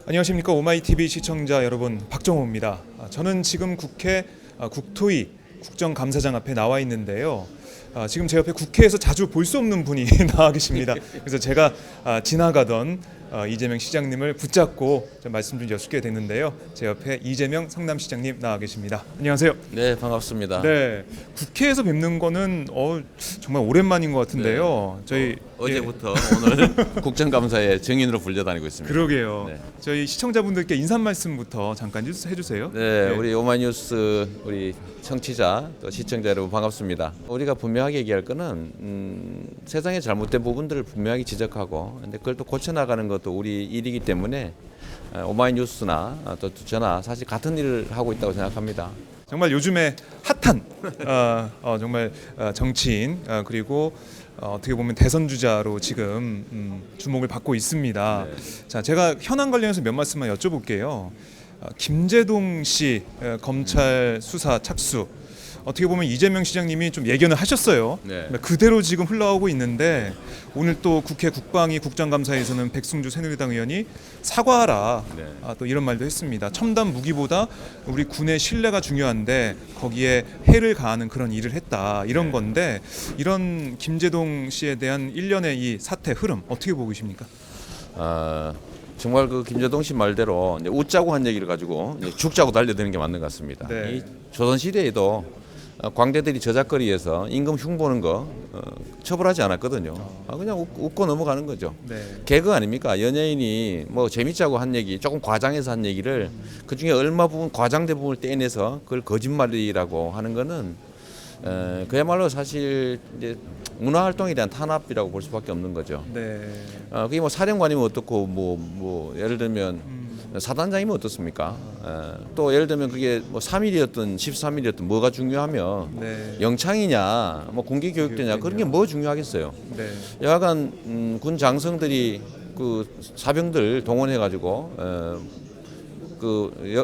안녕하십니까 오마이TV 시청자 여러분, 박정호입니다. 저는 지금 국회 국토위 국정감사장 앞에 나와 있는데요. 지금 제 옆에 국회에서 자주 볼 수 없는 분이 나와 계십니다. 그래서 제가 지나가던 이재명 시장님을 붙잡고 좀 말씀 좀 여쭙게 됐는데요. 제 옆에 이재명 성남시장님 나와 계십니다. 안녕하세요. 네, 반갑습니다. 네, 국회에서 뵙는 거는 정말 오랜만인 것 같은데요. 저희 어제부터 오늘 국정감사에 증인으로 불려다니고 있습니다. 그러게요. 네. 저희 시청자분들께 인사 말씀부터 잠깐 해주세요. 네, 우리 오마이뉴스 우리 청취자 또 시청자 여러분 반갑습니다. 우리가 분명하게 얘기할 거는 세상의 잘못된 부분들을 분명하게 지적하고, 근데 그걸 또 고쳐 나가는 것도 우리 일이기 때문에 오마이뉴스나 또 저나 사실 같은 일을 하고 있다고 생각합니다. 정말 요즘에 핫한 정말 정치인 그리고 어떻게 보면 대선 주자로 지금 주목을 받고 있습니다. 네. 자, 제가 현안 관련해서 몇 말씀만 여쭤볼게요. 김제동 씨 검찰 수사 착수, 어떻게 보면 이재명 시장님이 좀 예견을 하셨어요. 네. 그대로 지금 흘러가고 있는데, 오늘 또 국회 국방위 국정감사에서는 백승주 새누리당 의원이 사과하라, 네. 또 이런 말도 했습니다. 첨단 무기보다 우리 군의 신뢰가 중요한데 거기에 해를 가하는 그런 일을 했다, 이런 건데, 이런 김제동 씨에 대한 일련의 이 사태 흐름 어떻게 보고 계십니까? 정말 그 김제동 씨 말대로 이제 웃자고 한 얘기를 가지고 이제 죽자고 달려드는 게 맞는 것 같습니다. 네. 이 조선 시대에도 광대들이 저작거리에서 임금 흉보는 거 처벌하지 않았거든요. 그냥 웃고 넘어가는 거죠. 네. 개그 아닙니까? 연예인이 뭐 재밌자고 한 얘기, 조금 과장해서 한 얘기를 그 중에 얼마 부분 과장된 부분을 떼내서 그걸 거짓말이라고 하는 거는 그야말로 사실 이제 문화 활동에 대한 탄압이라고 볼 수밖에 없는 거죠. 네. 그게 뭐 사령관이면 어떻고 뭐 예를 들면 사단장이면 어떻습니까? 또 예를 들면 그게 뭐 3일이었든 13일이었든 뭐가 중요하며 네. 영창이냐 뭐 군기 교육대냐 그런 게 뭐 중요하겠어요. 네. 여하간 군 장성들이 그 사병들 동원해 가지고 그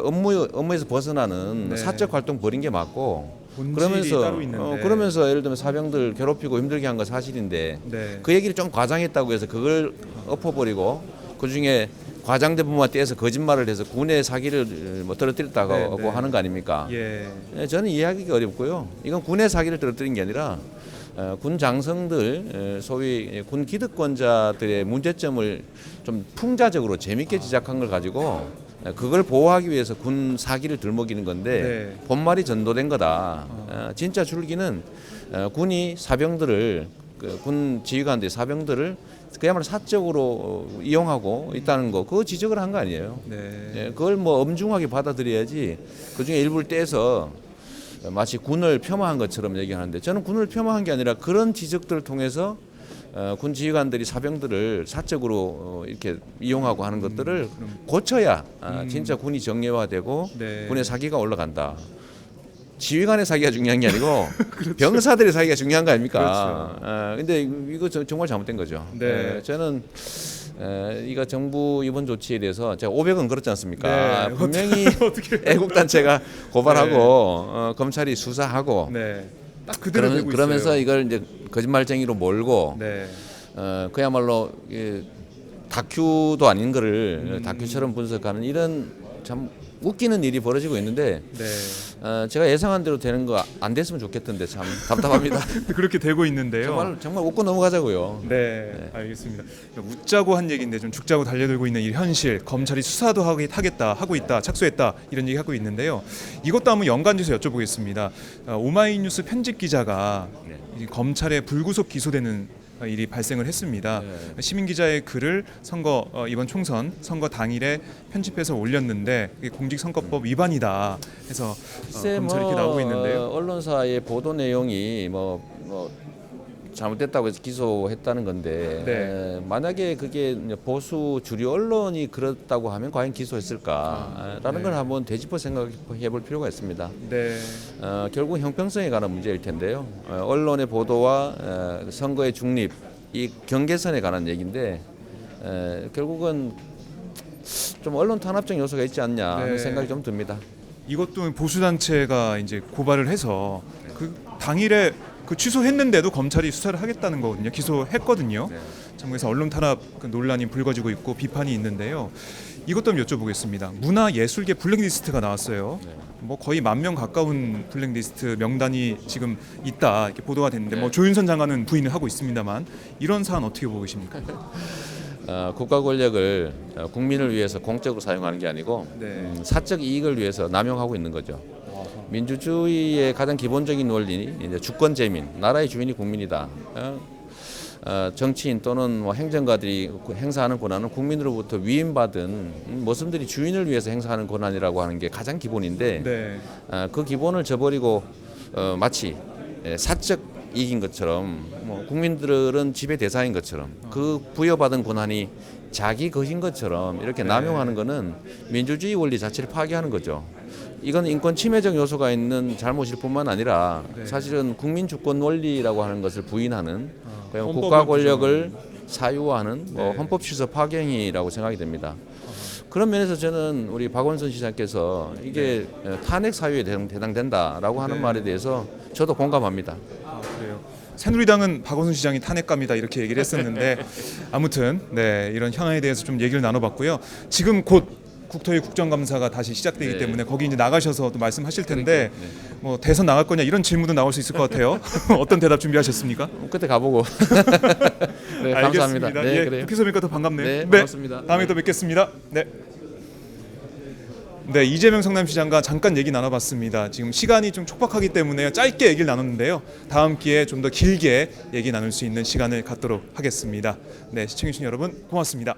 업무에서 벗어나는 네. 사적 활동 벌인 게 맞고, 본질이 따로 있는데. 그러면서 예를 들면 사병들 괴롭히고 힘들게 한 건 사실인데 네. 그 얘기를 좀 과장했다고 해서 그걸 엎어버리고 그 중에 과장된 부분만 떼서 거짓말을 해서 군의 사기를 뭐 떨어뜨렸다고 네, 네. 하는 거 아닙니까? 예. 저는 이해하기가 어렵고요. 이건 군의 사기를 떨어뜨린 게 아니라 군 장성들, 소위 군 기득권자들의 문제점을 좀 풍자적으로 재밌게 지적한 걸 가지고 그걸 보호하기 위해서 군 사기를 들먹이는 건데, 네. 본말이 전도된 거다. 진짜 줄기는 군이 사병들을 군 지휘관들이 사병들을 그야말로 사적으로 이용하고 있다는 거, 그거 지적을 한 거 아니에요. 네. 그걸 뭐 엄중하게 받아들여야지 그중에 일부를 떼서 마치 군을 폄하한 것처럼 얘기하는데, 저는 군을 폄하한 게 아니라 그런 지적들을 통해서 군 지휘관들이 사병들을 사적으로 이렇게 이용하고 하는 것들을 고쳐야 진짜 군이 정예화되고 네. 군의 사기가 올라간다. 지휘관의 사기가 중요한 게 아니고 그렇죠. 병사들의 사기가 중요한 거 아닙니까? 근데 이거 정말 잘못된 거죠. 네. 저는 이거 정부 이번 조치에 대해서 제가 500원 걸었지 않습니까? 네. 분명히 어떻게 애국단체가 고발하고 네. 검찰이 수사하고 네. 딱 그대로 되고 그러면서 있어요. 이걸 이제 거짓말쟁이로 몰고 네. 그야말로 다큐도 아닌 거를 다큐처럼 분석하는 이런 참 웃기는 일이 벌어지고 있는데, 네. 제가 예상한 대로 되는 거 안 됐으면 좋겠던데 참 답답합니다. 그렇게 되고 있는데요. 정말 웃고 넘어가자고요. 네, 알겠습니다. 웃자고 한 얘기인데 좀 죽자고 달려들고 있는 이 현실, 검찰이 수사도 하고 있다, 착수했다, 이런 얘기 하고 있는데요. 이것도 한번 연관돼서 여쭤보겠습니다. 오마이뉴스 편집 기자가 이 검찰에 불구속 기소되는 일이 발생을 했습니다. 네. 시민 기자의 글을 이번 총선 선거 당일에 편집해서 올렸는데 이게 공직선거법 위반이다 해서 검찰이 이렇게 나오고 있는데요. 언론사의 보도 내용이 뭐 잘못됐다고 해서 기소했다는 건데, 네. 만약에 그게 보수 주류 언론이 그렇다고 하면 과연 기소했을까라는 네. 걸 한번 되짚어 생각해 볼 필요가 있습니다. 네. 결국 형평성에 관한 문제일 텐데요. 언론의 보도와 선거의 중립, 이 경계선에 관한 얘기인데, 결국은 좀 언론 탄압적 요소가 있지 않냐 하는 네. 생각이 좀 듭니다. 이것도 보수단체가 이제 고발을 해서 그 당일에 그 취소했는데도 검찰이 수사를 하겠다는 거거든요. 기소했거든요. 네. 정부에서 언론 탄압 그 논란이 불거지고 있고 비판이 있는데요. 이것 좀 여쭤보겠습니다. 문화예술계 블랙리스트가 나왔어요. 뭐 거의 10,000명 가까운 블랙리스트 명단이 지금 있다 이렇게 보도가 됐는데 뭐 조윤선 장관은 부인을 하고 있습니다만 이런 사안 어떻게 보고 계십니까? 국가 권력을 국민을 위해서 공적으로 사용하는 게 아니고 네. 사적 이익을 위해서 남용하고 있는 거죠. 민주주의의 가장 기본적인 원리, 이제 주권 재민, 나라의 주인이 국민이다. 정치인 또는 뭐 행정가들이 행사하는 권한은 국민으로부터 위임받은 모습들이 주인을 위해서 행사하는 권한이라고 하는 게 가장 기본인데 네. 그 기본을 저버리고 마치 사적 이익인 것처럼 뭐 국민들은 지배 대상인 것처럼 그 부여받은 권한이 자기 것인 것처럼 이렇게 남용하는 것은 민주주의 원리 자체를 파괴하는 거죠. 이건 인권 침해적 요소가 있는 잘못일 뿐만 아니라 사실은 국민 주권 원리라고 하는 것을 부인하는 그냥 국가 권력을 사유화하는 헌법 취소 파괴행위라고 생각이 됩니다. 그런 면에서 저는 우리 박원순 시장께서 이게 탄핵 사유에 해당된다라고 하는 말에 대해서 저도 공감합니다. 그래요. 새누리당은 박원순 시장이 탄핵감이다 이렇게 얘기를 했었는데 아무튼 네, 이런 현안에 대해서 좀 얘기를 나눠봤고요. 지금 곧 국토위 국정감사가 다시 시작되기 때문에 거기 이제 나가셔서 또 말씀하실 텐데 뭐 대선 나갈 거냐 이런 질문도 나올 수 있을 것 같아요. 어떤 대답 준비하셨습니까? 그때 가보고. 네, 감사합니다. 알겠습니다. 네, 예, 그래요. 국회에서 뵙니까 더 반갑네요. 네, 반갑습니다. 다음에 또 뵙겠습니다. 네. 네, 이재명 성남시장과 잠깐 얘기 나눠봤습니다. 지금 시간이 좀 촉박하기 때문에 짧게 얘기를 나눴는데요. 다음 기회에 좀 더 길게 얘기 나눌 수 있는 시간을 갖도록 하겠습니다. 네, 시청해주신 여러분 고맙습니다.